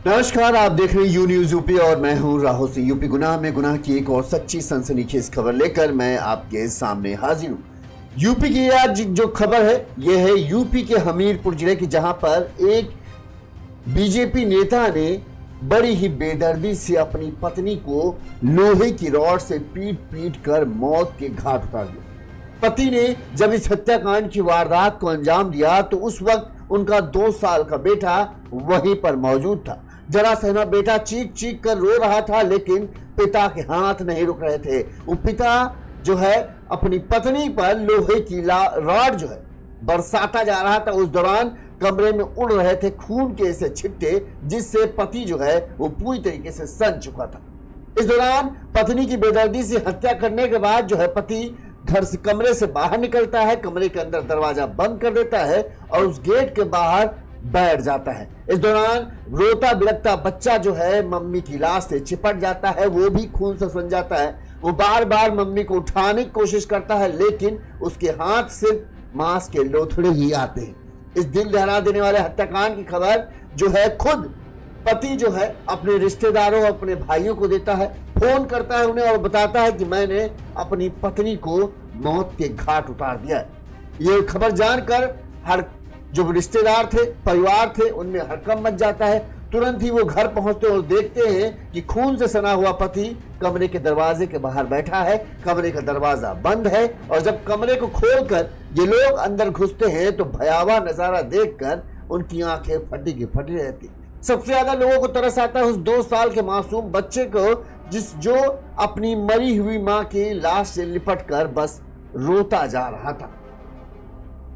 नमस्कार, आप देख रहे हैं यू न्यूज यूपी और मैं हूं राहुल सिंह। यूपी गुनाह में गुनाह की एक और सच्ची सनसनीखेज खबर लेकर मैं आपके सामने हाजिर हूं। यूपी की आज जो खबर है यह है यूपी के हमीरपुर जिले की, जहां पर एक बीजेपी नेता ने बड़ी ही बेदर्दी से अपनी पत्नी को लोहे की रॉड से पीट पीट कर मौत के घाट उतार दिया। पति ने जब इस हत्याकांड की वारदात को अंजाम दिया तो उस वक्त उनका 2 साल का बेटा वहीं पर मौजूद था। जरा सहना बेटा चीख चीख कर रो रहा था, लेकिन पिता के हाथ नहीं रुक रहे थे। वो पिता जो है अपनी पत्नी पर लोहे की रॉड जो है बरसाता जा रहा था। उस दौरान कमरे में उड़ रहे थे खून के ऐसे छिट्टे, जिससे पति जो है वो पूरी तरीके से सन चुका था। इस दौरान पत्नी की बेदर्दी से हत्या करने के बाद जो है पति घर से कमरे से बाहर निकलता है, कमरे के अंदर दरवाजा बंद कर देता है और उस गेट के बाहर बैठ जाता है। इस दौरान रोता बिलखता बच्चा जो है मम्मी की लाश से चिपट जाता है, वो भी खून से सन जाता है। वो बार बार मम्मी को उठाने की कोशिश करता है, लेकिन उसके हाथ सिर्फ मांस के लोथड़े ही आते हैं। इस दिल दहला देने वाले हत्याकांड की खबर जो है खुद पति जो है अपने रिश्तेदारों, अपने भाइयों को देता है, फोन करता है उन्हें और बताता है कि मैंने अपनी पत्नी को मौत के घाट उतार दिया है। ये खबर जानकर हर जो रिश्तेदार थे, परिवार थे, उनमें हड़कंप मच जाता है। तुरंत ही वो घर पहुंचते और देखते हैं कि खून से सना हुआ पति कमरे के दरवाजे के बाहर बैठा है, कमरे का दरवाजा बंद है। और जब कमरे को खोलकर ये लोग अंदर घुसते हैं तो भयावह नजारा देखकर उनकी आंखें फटी की फटी रहती। सबसे ज्यादा लोगों को तरस आता है उस 2 साल के मासूम बच्चे को, जो अपनी मरी हुई मां की लाश से लिपट कर बस रोता जा रहा था।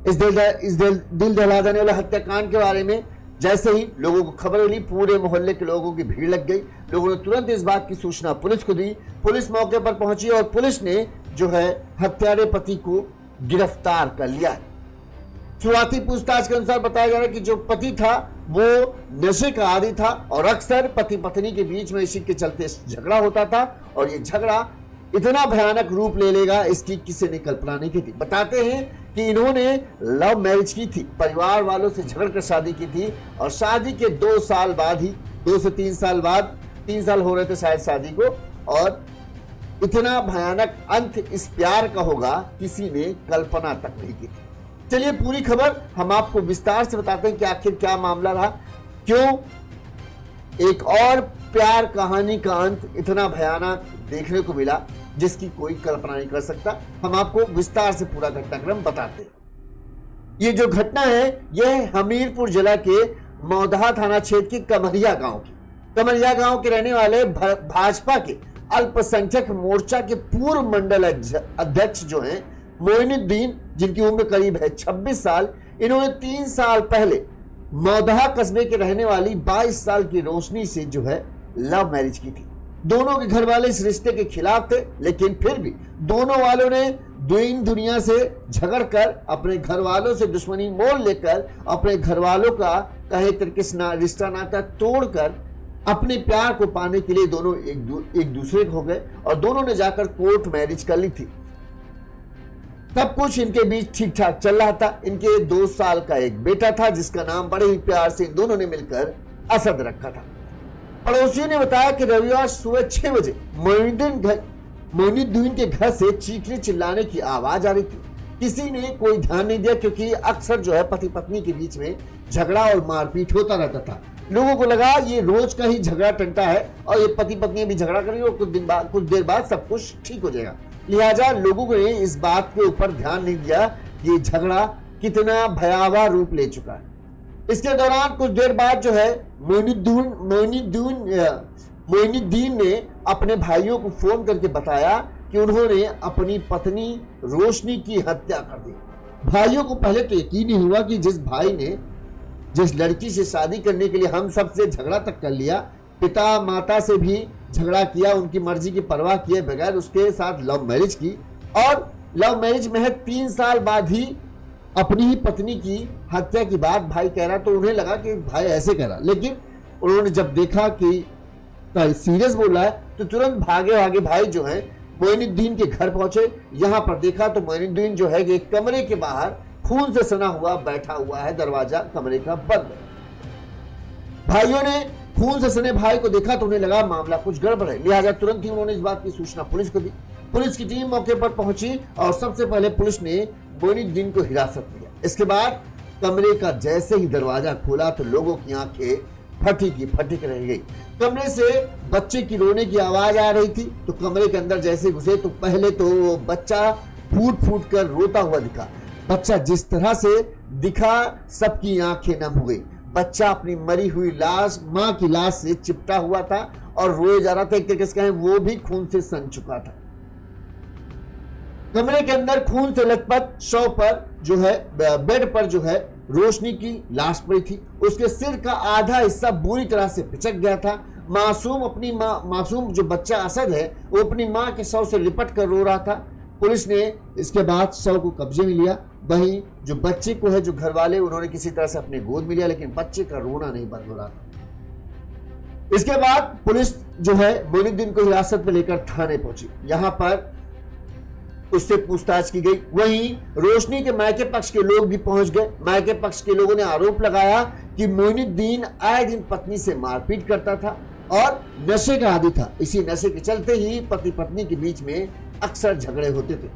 इस दिल दहला देने वाले हत्याकांड के बारे में जैसे ही लोगों को खबर मिली, पूरे मोहल्ले के लोगों की भीड़ लग गई। लोगों ने तुरंत इस बात की सूचना पुलिस को दी। पुलिस मौके पर पहुंची और पुलिस ने जो है हत्यारे पति को गिरफ्तार कर लिया है। शुरुआती पूछताछ के अनुसार बताया जा रहा है कि जो पति था वो नशे का आदी था और अक्सर पति पत्नी के बीच में इसी के चलते झगड़ा होता था और ये झगड़ा इतना भयानक रूप ले लेगा इसकी किसी ने कल्पना नहीं की थी। बताते हैं कि इन्होंने लव मैरिज की थी, परिवार वालों से झगड़ कर शादी की थी और शादी के 2 साल बाद ही 2 से 3 साल बाद, 3 साल हो रहे थे शायद शादी को, और इतना भयानक अंत इस प्यार का होगा किसी ने कल्पना तक नहीं की थी। चलिए पूरी खबर हम आपको विस्तार से बताते हैं कि आखिर क्या मामला रहा, क्यों एक और प्यार कहानी का अंत इतना भयानक देखने को मिला जिसकी कोई कल्पना नहीं कर सकता। हम आपको विस्तार से पूरा घटनाक्रम बताते हैं। ये जो घटना है यह हमीरपुर जिला के मौदहा थाना क्षेत्र के कमरिया गांव के रहने वाले भाजपा के अल्पसंख्यक मोर्चा के पूर्व मंडल अध्यक्ष जो हैं मोइनुद्दीन, जिनकी उम्र करीब है 26 साल। इन्होंने 3 साल पहले मौदहा कस्बे के रहने वाली 22 साल की रोशनी से जो है लव मैरिज की थी। दोनों के घर वाले इस रिश्ते के खिलाफ थे, लेकिन फिर भी दोनों वालों ने दीन दुनिया से झगड़ कर अपने घर वालों से दुश्मनी मोल लेकर अपने घर वालों का कहे तरीके से रिश्ता नाता तोड़कर अपने प्यार को पाने के लिए दोनों एक दूसरे को हो गए और दोनों ने जाकर कोर्ट मैरिज कर ली थी। सब कुछ इनके बीच ठीक ठाक चल रहा था। इनके 2 साल का एक बेटा था जिसका नाम बड़े ही प्यार से दोनों ने मिलकर असद रखा था। पड़ोसियों ने बताया कि रविवार सुबह 6 बजे मोइनुद्दीन के घर से चीखने चिल्लाने की आवाज आ रही थी। किसी ने कोई ध्यान नहीं दिया क्योंकि अक्सर जो है पति पत्नी के बीच में झगड़ा और मारपीट होता रहता था। लोगों को लगा ये रोज का ही झगड़ा टंटा है और ये पति पत्नी भी झगड़ा करेंगे और कुछ देर बाद सब कुछ ठीक हो जाएगा। लिहाजा लोगों ने इस बात के ऊपर ध्यान नहीं दिया कि ये झगड़ा कितना भयावह रूप ले चुका है। इसके दौरान कुछ देर बाद जो है मोइनुद्दीन ने अपने भाइयों को फोन करके बताया कि उन्होंने अपनी पत्नी रोशनी की हत्या कर दी। भाइयों को पहले तो यकीन नहीं हुआ कि जिस भाई ने जिस लड़की से शादी करने के लिए हम सबसे झगड़ा तक कर लिया, पिता माता से भी झगड़ा किया, उनकी मर्जी की परवाह किए बगैर उसके साथ लव मैरिज की और लव मैरिज में 3 साल बाद ही अपनी ही पत्नी की हत्या की बात भाई कह रहा, तो उन्हें लगा कि भाई ऐसे कह रहा। लेकिन उन्होंने जब देखा कि सीरियस बोल रहा है तो तुरंत भागे भाई जो है मोइनुद्दीन के घर पहुंचे। यहां पर देखा तो मोइनुद्दीन जो है कि कमरे के बाहर खून से सना हुआ बैठा हुआ है, दरवाजा कमरे का बंद है। भाइयों ने खून से सने भाई को देखा तो उन्हें लगा मामला कुछ गड़बड़ है, लिहाजा तुरंत ही उन्होंने इस बात की सूचना पुलिस को दी। पुलिस की टीम मौके पर पहुंची और सबसे पहले पुलिस ने मोइनुद्दीन को हिरासत में लिया। इसके बाद कमरे का जैसे ही दरवाजा खोला तो लोगों की आंखें फटी की फटिक रह गई। कमरे से बच्चे की रोने की आवाज आ रही थी, तो कमरे के अंदर जैसे घुसे तो पहले तो वो बच्चा फूट फूट कर रोता हुआ दिखा। बच्चा जिस तरह से दिखा सबकी आंखें नम हो गई। बच्चा अपनी मरी हुई लाश, मां की लाश से चिपटा हुआ था और रोए जा रहा था। एक तरीके से कहें वो भी खून से सन चुका था। कमरे के अंदर खून से लथपथ शव पर जो है, बेड पर जो है रोशनी की लाश पड़ी थी। उसके सिर का आधा हिस्सा बुरी तरह से पिचक गया था। मासूम जो बच्चा असद है वो अपनी मां के शव से लिपट कर रो रहा था। पुलिस ने इसके बाद शव को कब्जे में लिया। वहीं जो बच्चे को है, जो घर वाले, उन्होंने किसी तरह से अपने गोद में लिया, लेकिन बच्चे का रोना नहीं बंद हो रहा था। इसके बाद पुलिस जो है मोइनुद्दीन को हिरासत में लेकर थाने पहुंची। यहां पर उससे पूछताछ की गई। वहीं रोशनी के मायके पक्ष के लोग भी पहुंच गए। मायके पक्ष के लोगों ने आरोप लगाया कि मोइनुद्दीन आए दिन पत्नी से मारपीट करता था और नशे का आदी था। इसी नशे के चलते ही पति पत्नी के बीच में अक्सर झगड़े होते थे।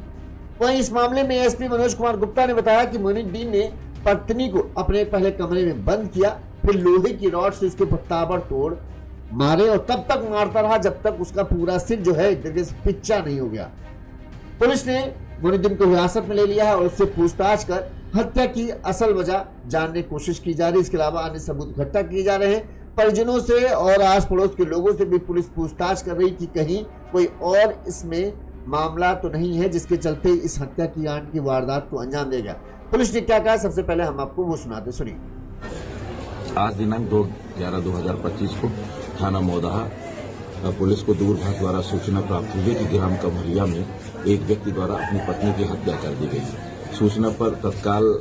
वहीं इस मामले में एसपी मनोज कुमार गुप्ता ने बताया कि मोइनुद्दीन ने पत्नी को अपने पहले कमरे में बंद किया, फिर लोहे की रॉड से उसके ऊपर ताबड़तोड़ मारे और तब तक मारता रहा जब तक उसका पूरा सिर जो है एक तरीके से पिच्चा नहीं हो गया। पुलिस ने मोइनुद्दीन को हिरासत में ले लिया है और उससे पूछताछ कर हत्या की असल वजह जानने की कोशिश की जा रही है। इसके अलावा अन्य सबूत इकट्ठा किए जा रहे हैं। परिजनों से और आस पड़ोस के लोगों से भी पुलिस पूछताछ कर रही कि कहीं कोई और इसमें मामला तो नहीं है जिसके चलते इस हत्या की आंट की वारदात को अंजाम देगा। पुलिस ने क्या कहा, सबसे पहले हम आपको वो सुनाते, सुनिए। आज दिनांक 2/11/2025 को थाना मौदाहा पुलिस को दूरभाष द्वारा सूचना प्राप्त हुई कि ग्राम कमरिया में एक व्यक्ति द्वारा अपनी पत्नी की हत्या कर दी गई। सूचना पर तत्काल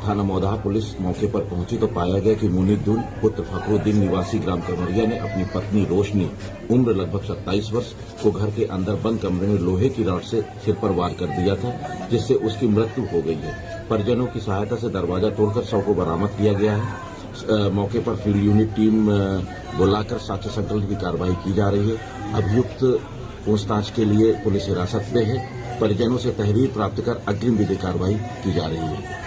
थाना मौदाहा पुलिस मौके पर पहुंची तो पाया गया कि मोइनुद्दीन पुत्र फखरुद्दीन निवासी ग्राम कमरिया ने अपनी पत्नी रोशनी उम्र लगभग 27 वर्ष को घर के अंदर बंद कमरे में लोहे की रॉड से सिर पर वार कर दिया था, जिससे उसकी मृत्यु हो गई है। परिजनों की सहायता से दरवाजा तोड़कर शव को बरामद किया गया है। मौके पर फील्ड यूनिट टीम बुलाकर साक्ष्य संकलन की कार्रवाई की जा रही है। अभियुक्त पूछताछ के लिए पुलिस हिरासत में है। परिजनों से तहरीर प्राप्त कर अग्रिम विधिक कार्रवाई की जा रही है।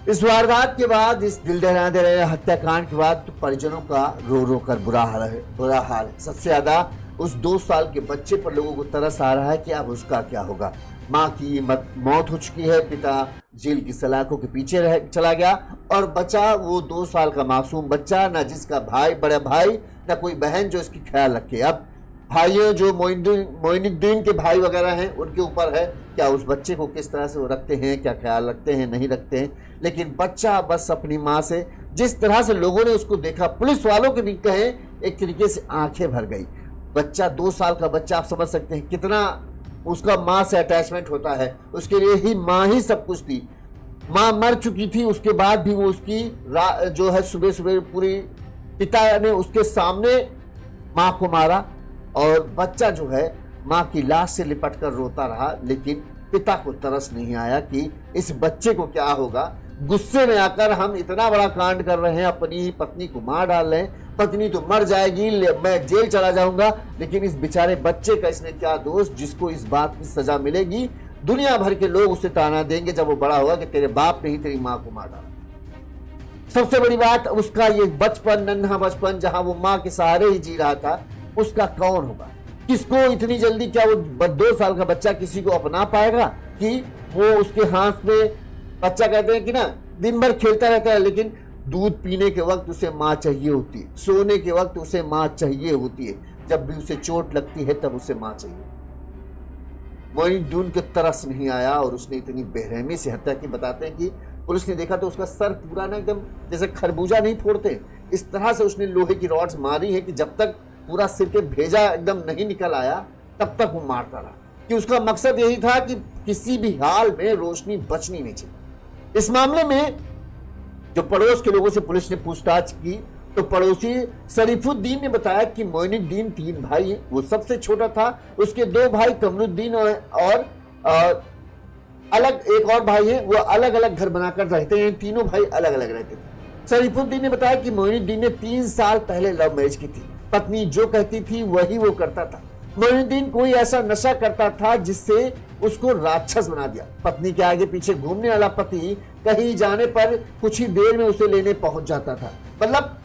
इस वारदात के बाद, इस दिल दहला दे रहे हत्याकांड के बाद तो परिजनों का रो रो कर बुरा हाल है। सबसे ज्यादा उस 2 साल के बच्चे पर लोगों को तरस आ रहा है कि अब उसका क्या होगा। माँ की मौत हो चुकी है, पिता जेल की सलाखों के पीछे चला गया और बचा वो 2 साल का मासूम बच्चा, ना जिसका बड़ा भाई ना कोई बहन जो इसकी ख्याल रखे। अब भाइयों जो मोइनुद्दीन के भाई वगैरह हैं उनके ऊपर है, क्या उस बच्चे को किस तरह से वो रखते हैं, क्या ख्याल रखते हैं, नहीं रखते हैं। लेकिन बच्चा बस अपनी माँ से, जिस तरह से लोगों ने उसको देखा, पुलिस वालों के भी कहें एक तरीके से आंखें भर गई। बच्चा 2 साल का बच्चा, आप समझ सकते हैं कितना उसका माँ से अटैचमेंट होता है। उसके लिए ही माँ ही सब कुछ थी। माँ मर चुकी थी, उसके बाद भी वो उसकी जो है सुबह सुबह पूरी, पिता ने उसके सामने माँ को मारा और बच्चा जो है माँ की लाश से लिपट कर रोता रहा। लेकिन पिता को तरस नहीं आया कि इस बच्चे को क्या होगा। गुस्से में आकर हम इतना बड़ा कांड कर रहे हैं, अपनी ही पत्नी को मार डाल रहे हैं। पत्नी तो मर जाएगी, मैं जेल चला जाऊंगा, लेकिन इस बेचारे बच्चे का इसने क्या दोष जिसको इस बात की सजा मिलेगी। दुनिया भर के लोग उसे ताना देंगे जब वो बड़ा होगा कि तेरे बाप ने ही तेरी माँ को मार डाला। सबसे बड़ी बात, उसका ये बचपन, नन्हा बचपन, जहां वो माँ के सहारे ही जी रहा था, उसका कौन होगा। किसको इतनी जल्दी, क्या वो 2 साल का बच्चा किसी को अपना पाएगा कि वो उसके हाथ में, बच्चा कहते हैं कि ना दिन भर खेलता रहता है, लेकिन दूध पीने के वक्त उसे माँ चाहिए होती है, सोने के वक्त उसे माँ चाहिए होती है, जब भी उसे चोट लगती है तब उसे माँ चाहिए। मोइनुद्दीन के तरस नहीं आया और उसने इतनी बेरहमी से हत्या की। बताते हैं कि पुलिस ने देखा तो उसका सर पूरा ना एकदम जैसे खरबूजा नहीं फोड़ते, इस तरह से उसने लोहे की रॉड्स मारी है कि जब तक पूरा सिर के भेजा एकदम नहीं निकल आया तब तक वो मारता रहा, कि उसका मकसद यही था कि किसी भी हाल में रोशनी बचनी नहीं चाहिए। इस मामले में जो पड़ोस के लोगों से पुलिस ने पूछताछ की तो पड़ोसी शरीफुद्दीन ने बताया कि मोइनुद्दीन 3 भाई हैं, वो सबसे छोटा था। उसके 2 भाई कमरुद्दीन और अलग एक और भाई है, वो अलग अलग घर बनाकर रहते हैं। तीनों भाई अलग अलग रहते थे। शरीफुद्दीन ने बताया कि मोइनुद्दीन ने 3 साल पहले लव मैरिज की थी। पत्नी जो कहती थी वही वो करता था। मोइनुद्दीन कोई ऐसा नशा करता था जिससे उसको राक्षस बना दिया। पत्नी के आगे पीछे घूमने वाला पति कहीं जाने पर कुछ ही देर में उसे लेने पहुंच जाता था। मतलब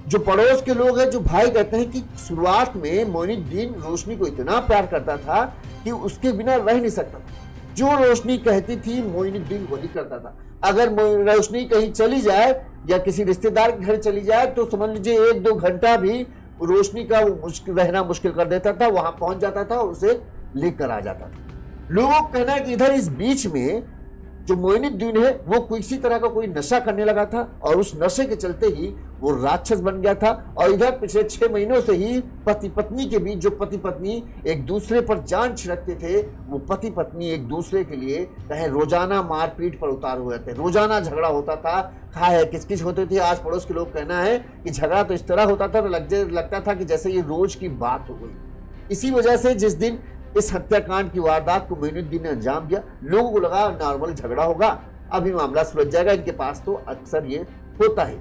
जो पड़ोस के लोग हैं, जो भाई कहते हैं कि शुरुआत में मोइनुद्दीन रोशनी को इतना प्यार करता था कि उसके बिना रह नहीं सकता था। जो रोशनी कहती थी मोइनुद्दीन वही करता था। अगर रोशनी कहीं चली जाए या किसी रिश्तेदार के घर चली जाए तो समझ लीजिए 1-2 घंटा भी रोशनी का रहना मुश्किल कर देता था। वहां पहुंच जाता था और उसे लेकर आ जाता था। लोगों का कहना है कि इधर इस बीच में जो मोइनुद्दीन है वो किसी तरह का कोई नशा करने लगा था और उस नशे के चलते ही वो राक्षस बन गया था। और इधर पिछले 6 महीनों से ही पति पत्नी के बीच, जो पति पत्नी एक दूसरे पर जान छिड़कते थे, वो पति पत्नी एक दूसरे के लिए कहे रोजाना मारपीट पर उतार हुए थे। रोजाना झगड़ा होता था, खाए किचकिच होते थे। आज पड़ोस के लोग कहना है कि झगड़ा तो इस तरह होता था, लगता था कि जैसे ये रोज की बात हो गई। इसी वजह से जिस दिन इस हत्याकांड की वारदात को मोइनुद्दीन ने अंजाम दिया, लोगों को लगा नॉर्मल झगड़ा होगा, अभी मामला सुलझ जाएगा। इनके पास तो अक्सर ये होता है।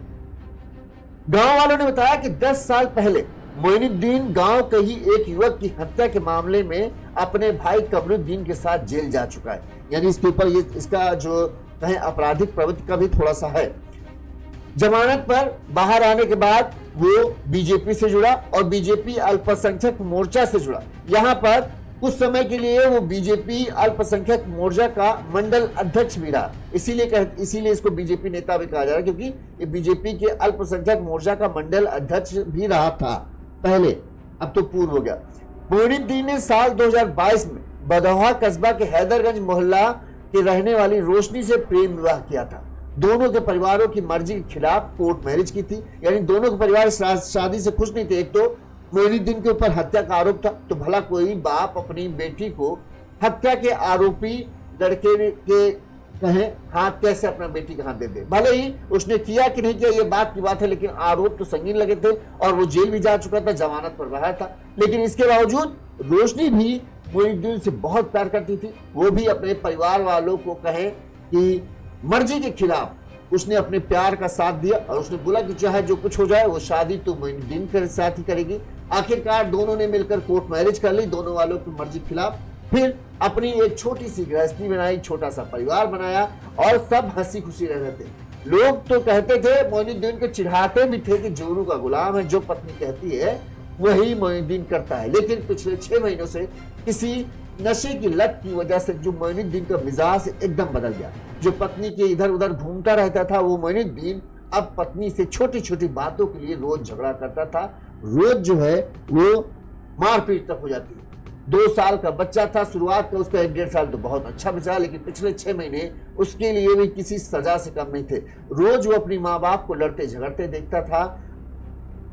गांव वालों ने बताया कि 10 साल पहले मोइनुद्दीन गांव के ही एक युवक की हत्या के मामले में अपने भाई कमरुद्दीन के साथ जेल जा चुका है। यानी इसके ऊपर ये इसका जो कहें आपराधिक प्रवृत्ति का भी थोड़ा सा है। जमानत पर बाहर आने के बाद वो बीजेपी से जुड़ा और बीजेपी अल्पसंख्यक मोर्चा से जुड़ा। यहाँ पर कुछ समय के लिए वो बीजेपी अल्पसंख्यक मोर्चा का मंडल अध्यक्ष भी रहा। इसीलिए इसको बीजेपी नेता भी कहा जा रहा है, क्योंकि ये बीजेपी के अल्पसंख्यक मोर्चा का मंडल अध्यक्ष भी रहा था पहले, अब तो पूर्व हो गया। मोइनुद्दीन ने साल 2022 में बदौहा कस्बा के हैदरगंज मोहल्ला के रहने वाली रोशनी से प्रेम विवाह किया था। दोनों के परिवारों की मर्जी के खिलाफ कोर्ट मैरिज की थी। यानी दोनों के परिवार शादी से खुश नहीं थे। एक तो मोइनुद्दीन के ऊपर हत्या का आरोप था, तो भला कोई बाप अपनी बेटी को हत्या के आरोपी लड़के के कहें हाथ कैसे अपना बेटी का हाथ दे दे। भले ही उसने किया कि नहीं किया ये बात की बात है, लेकिन आरोप तो संगीन लगे थे और वो जेल भी जा चुका था, जमानत पर रहा था। लेकिन इसके बावजूद रोशनी भी मोइनुद्दीन से बहुत प्यार करती थी। वो भी अपने परिवार वालों को कहें कि मर्जी के खिलाफ उसने अपने प्यार का साथ दिया और उसने बोला कि चाहे जो कुछ हो जाए वो शादी तो मोइनुद्दीन के साथ ही करेगी। आखिरकार दोनों ने मिलकर कोर्ट मैरिज कर ली, दोनों वालों की मर्जी के खिलाफ। फिर अपनी एक छोटी सी गृहस्थी बनाई, छोटा सा परिवार बनाया और सब हंसी खुशी रह रहे थे। लोग तो कहते थे, मोइनुद्दीन को चिढ़ाते भी थे कि जोरू का गुलाम है, जो पत्नी कहती है वही मोइनुद्दीन करता है। लेकिन पिछले 6 महीनों से किसी नशे की लत की वजह से जो मोइनुद्दीन का मिजाज एकदम बदल गया। जो पत्नी के इधर उधर घूमता रहता था वो मोइनुद्दीन अब पत्नी से छोटी छोटी बातों के लिए रोज झगड़ा करता था। रोज जो है वो मारपीट तक हो जाती है। 2 साल का बच्चा था, शुरुआत का उसका 1-1.5 साल तो बहुत अच्छा बचा, लेकिन पिछले 6 महीने उसके लिए भी किसी सजा से कम नहीं थे। रोज वो अपनी माँ बाप को लड़ते झगड़ते देखता था,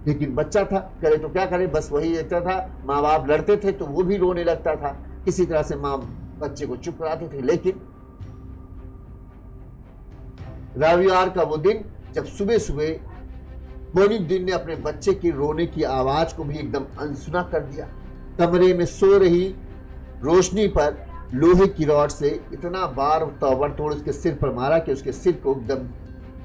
लेकिन बच्चा था, करे तो क्या करे, बस वही देखता था। माँ बाप लड़ते थे तो वो भी रोने लगता था, किसी तरह से माँ बच्चे को चुप कराते थे। लेकिन रविवार का वो दिन जब सुबह सुबह मोइनुद्दीन ने अपने बच्चे की रोने की आवाज को भी एकदम अनसुना कर दिया। कमरे में सो रही रोशनी पर लोहे की रॉड से इतना बार ताबड़तोड़ उसके सिर पर मारा कि उसके सिर को एकदम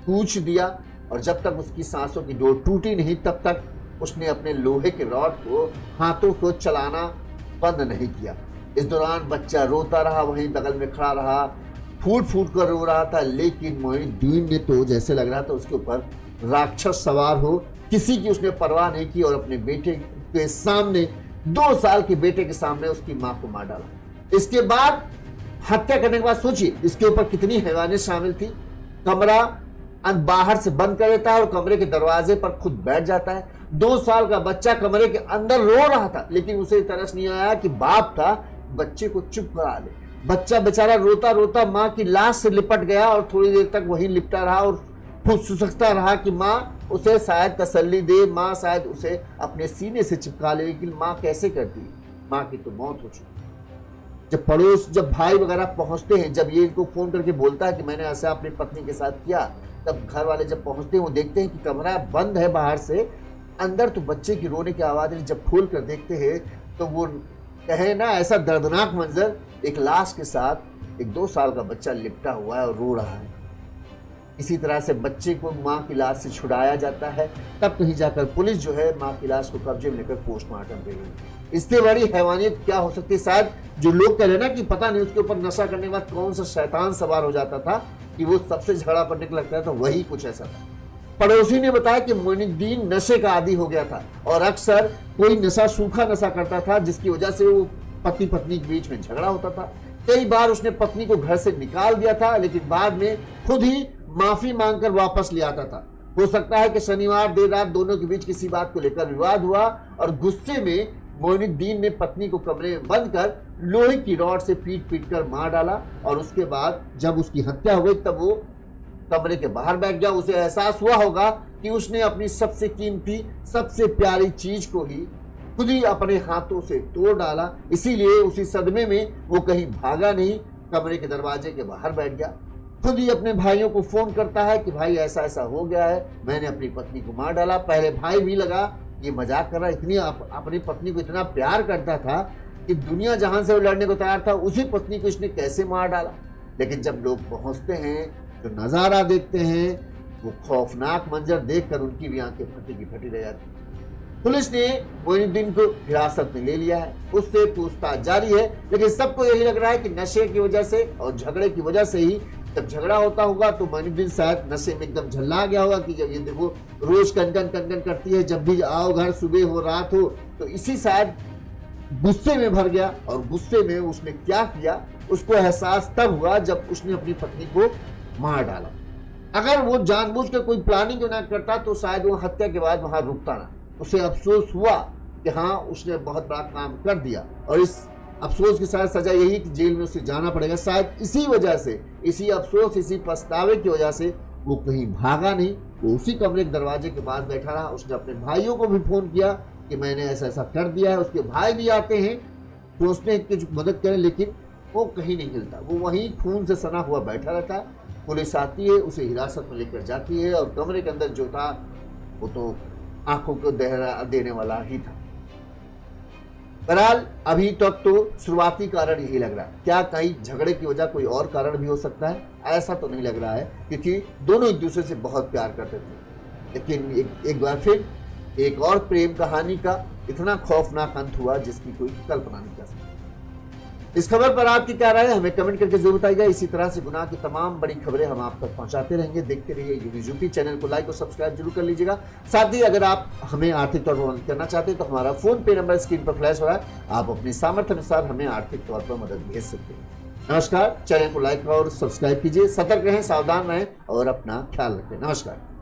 कूच दिया। और जब तक उसकी सांसों की डोर टूटी नहीं तब तक उसने अपने लोहे के रॉड को हाथों को चलाना बंद नहीं किया। इस दौरान बच्चा रोता रहा, वहीं बगल में खड़ा रहा, फूट फूट कर रो रहा था। लेकिन मोइनुद्दीन ने तो जैसे लग रहा था उसके ऊपर राक्षस सवार हो, किसी की उसने परवाह नहीं की और अपने बेटे के सामने, 2 साल के बेटे के सामने उसकी मां को मार डाला। इसके बाद हत्या करने के बाद सोचिए इसके ऊपर कितनी हैवानियत शामिल थी। कमरा बाहर से बंद कर देता है और कमरे के दरवाजे पर खुद बैठ जाता है। 2 साल का बच्चा कमरे के अंदर रो रहा था, लेकिन उसे तरस नहीं आया कि बाप था बच्चे को चुप करा ले। बच्चा बेचारा रोता रोता माँ की लाश से लिपट गया और थोड़ी देर तक वहीं लिपटा रहा और फुसफुसाता रहा कि माँ उसे शायद तसल्ली दे, माँ शायद उसे अपने सीने से चिपका ले। लेकिन माँ कैसे करती, माँ की तो मौत हो चुकी। जब भाई वगैरह पहुंचते हैं, जब ये इनको फोन करके बोलता है कि मैंने ऐसा अपनी पत्नी के साथ किया, तब घर वाले जब पहुंचते हैं वो देखते हैं कि कमरा बंद है बाहर से, अंदर तो बच्चे की रोने की आवाज। जब खोल कर देखते हैं तो वो कहे ना ऐसा दर्दनाक मंजर, एक लाश के साथ एक 2 साल का बच्चा लिपटा हुआ है और रो रहा है। इसी तरह से बच्चे को मां की लाश से छुड़ाया जाता है, तब कहीं जाकर पुलिस जो है मां की लाश को कब्जे में लेकर पोस्टमार्टम दे रही है। इससे बड़ी हैवानियत क्या हो सकती है? शायद जो लोग कह रहे ना कि पता नहीं उसके ऊपर नशा करने के बाद कौन सा शैतान सवार हो जाता था कि वो सबसे झगड़ा करने को लगता है, तो वही कुछ ऐसा था। पड़ोसी ने बताया कि मोइनुद्दीन नशे का आदी हो गया था और अक्सर कोई नशा सूखा नशा करता था, जिसकी वजह से वो पति पत्नी के बीच में झगड़ा होता था। कई बार उसने पत्नी को घर से निकाल दिया था, लेकिन बाद में खुद ही माफी मांगकर वापस ले आता था। हो सकता है कि शनिवार देर रात दोनों के बीच किसी बात को लेकर विवाद हुआ और गुस्से में मोइनुद्दीन ने पत्नी को कमरे में बंद कर लोहे की रॉड से पीट पीट कर मार डाला और उसके बाद जब उसकी हत्या हो गई तब वो कमरे के बाहर बैठ गया। उसे एहसास हुआ होगा कि उसने अपनी सबसे कीमती, सबसे प्यारी चीज को ही खुद ही अपने हाथों से तोड़ डाला। इसीलिए उसी सदमे में वो कहीं भागा नहीं, कमरे के दरवाजे के बाहर बैठ गया। खुद ही अपने भाइयों को फोन करता है कि भाई ऐसा ऐसा हो गया है, मैंने अपनी पत्नी को मार डाला। पहले भाई भी लगा ये मजाक कर रहा है, इतनी अपनी पत्नी को इतना प्यार करता था कि दुनिया जहां से वो लड़ने को तैयार था, उसी पत्नी को इसने कैसे मार डाला। लेकिन जब लोग पहुंचते हैं, जो नजारा देखते हैं, वो खौफनाक मंजर देखकर उनकी भी आंखें फटी की फटी रह जाती। पुलिस ने मोइनुद्दीन को हिरासत में ले लिया है, उससे पूछताछ जारी है, लेकिन सबको यही लग रहा है कि नशे की वजह से और झगड़े की वजह से ही जब झगड़ा होता होगा तो मोइनुद्दीन शायद नशे में एकदम झल्ला गया होगा कि जब ये देखो रोज कनकन कनकन करती है, जब भी आओ घर, सुबह हो रात हो, तो इसी शायद गुस्से में भर गया और गुस्से में उसने क्या किया उसको एहसास तब हुआ जब उसने अपनी पत्नी को मार डाला। अगर वो जानबूझकर कोई प्लानिंग ना करता तो शायद वो हत्या के बाद वहां रुकता ना। उसे अफसोस हुआ कि हाँ उसने बहुत बड़ा काम कर दिया और इस अफसोस की शायद सजा यही कि जेल में उसे जाना पड़ेगा। शायद इसी वजह से, इसी अफसोस, इसी पछतावे की वजह से वो कहीं भागा नहीं, वो उसी कमरे के दरवाजे के पास बैठा रहा। उसने अपने भाइयों को भी फोन किया कि मैंने ऐसा ऐसा कर दिया है। उसके भाई भी आते हैं, सोचते हैं कि मदद करें, लेकिन वो कहीं नहीं हिलता, वो वहीं खून से सना हुआ बैठा रहता है। पुलिस आती है, उसे हिरासत में लेकर जाती है और कमरे के अंदर जो था वो तो आंखों को दहरा देने वाला ही था। बहरहाल अभी तक तो शुरुआती कारण यही लग रहा है। क्या कहीं झगड़े की वजह कोई और कारण भी हो सकता है? ऐसा तो नहीं लग रहा है, क्योंकि दोनों एक दूसरे से बहुत प्यार करते थे। लेकिन एक बार फिर एक और प्रेम कहानी का इतना खौफनाक अंत हुआ जिसकी कोई कल्पना नहीं कर सकती। इस खबर पर आपकी क्या राय है, हमें कमेंट करके जरूर बताइएगा। इसी तरह से गुनाह की तमाम बड़ी खबरें हम आप तक पहुंचाते रहेंगे। देखते रहिए यूनिज़ यूपी। चैनल को लाइक और सब्सक्राइब जरूर कर लीजिएगा। साथ ही अगर आप हमें आर्थिक तौर पर मदद करना चाहते हैं तो हमारा फोन पे नंबर स्क्रीन पर फ्लैश हो रहा है, आप अपनी सामर्थ्य अनुसार हमें आर्थिक तौर पर मदद भेज सकते हैं। नमस्कार। चैनल को लाइक और सब्सक्राइब कीजिए। सतर्क रहें, सावधान रहें और अपना ख्याल रखें। नमस्कार।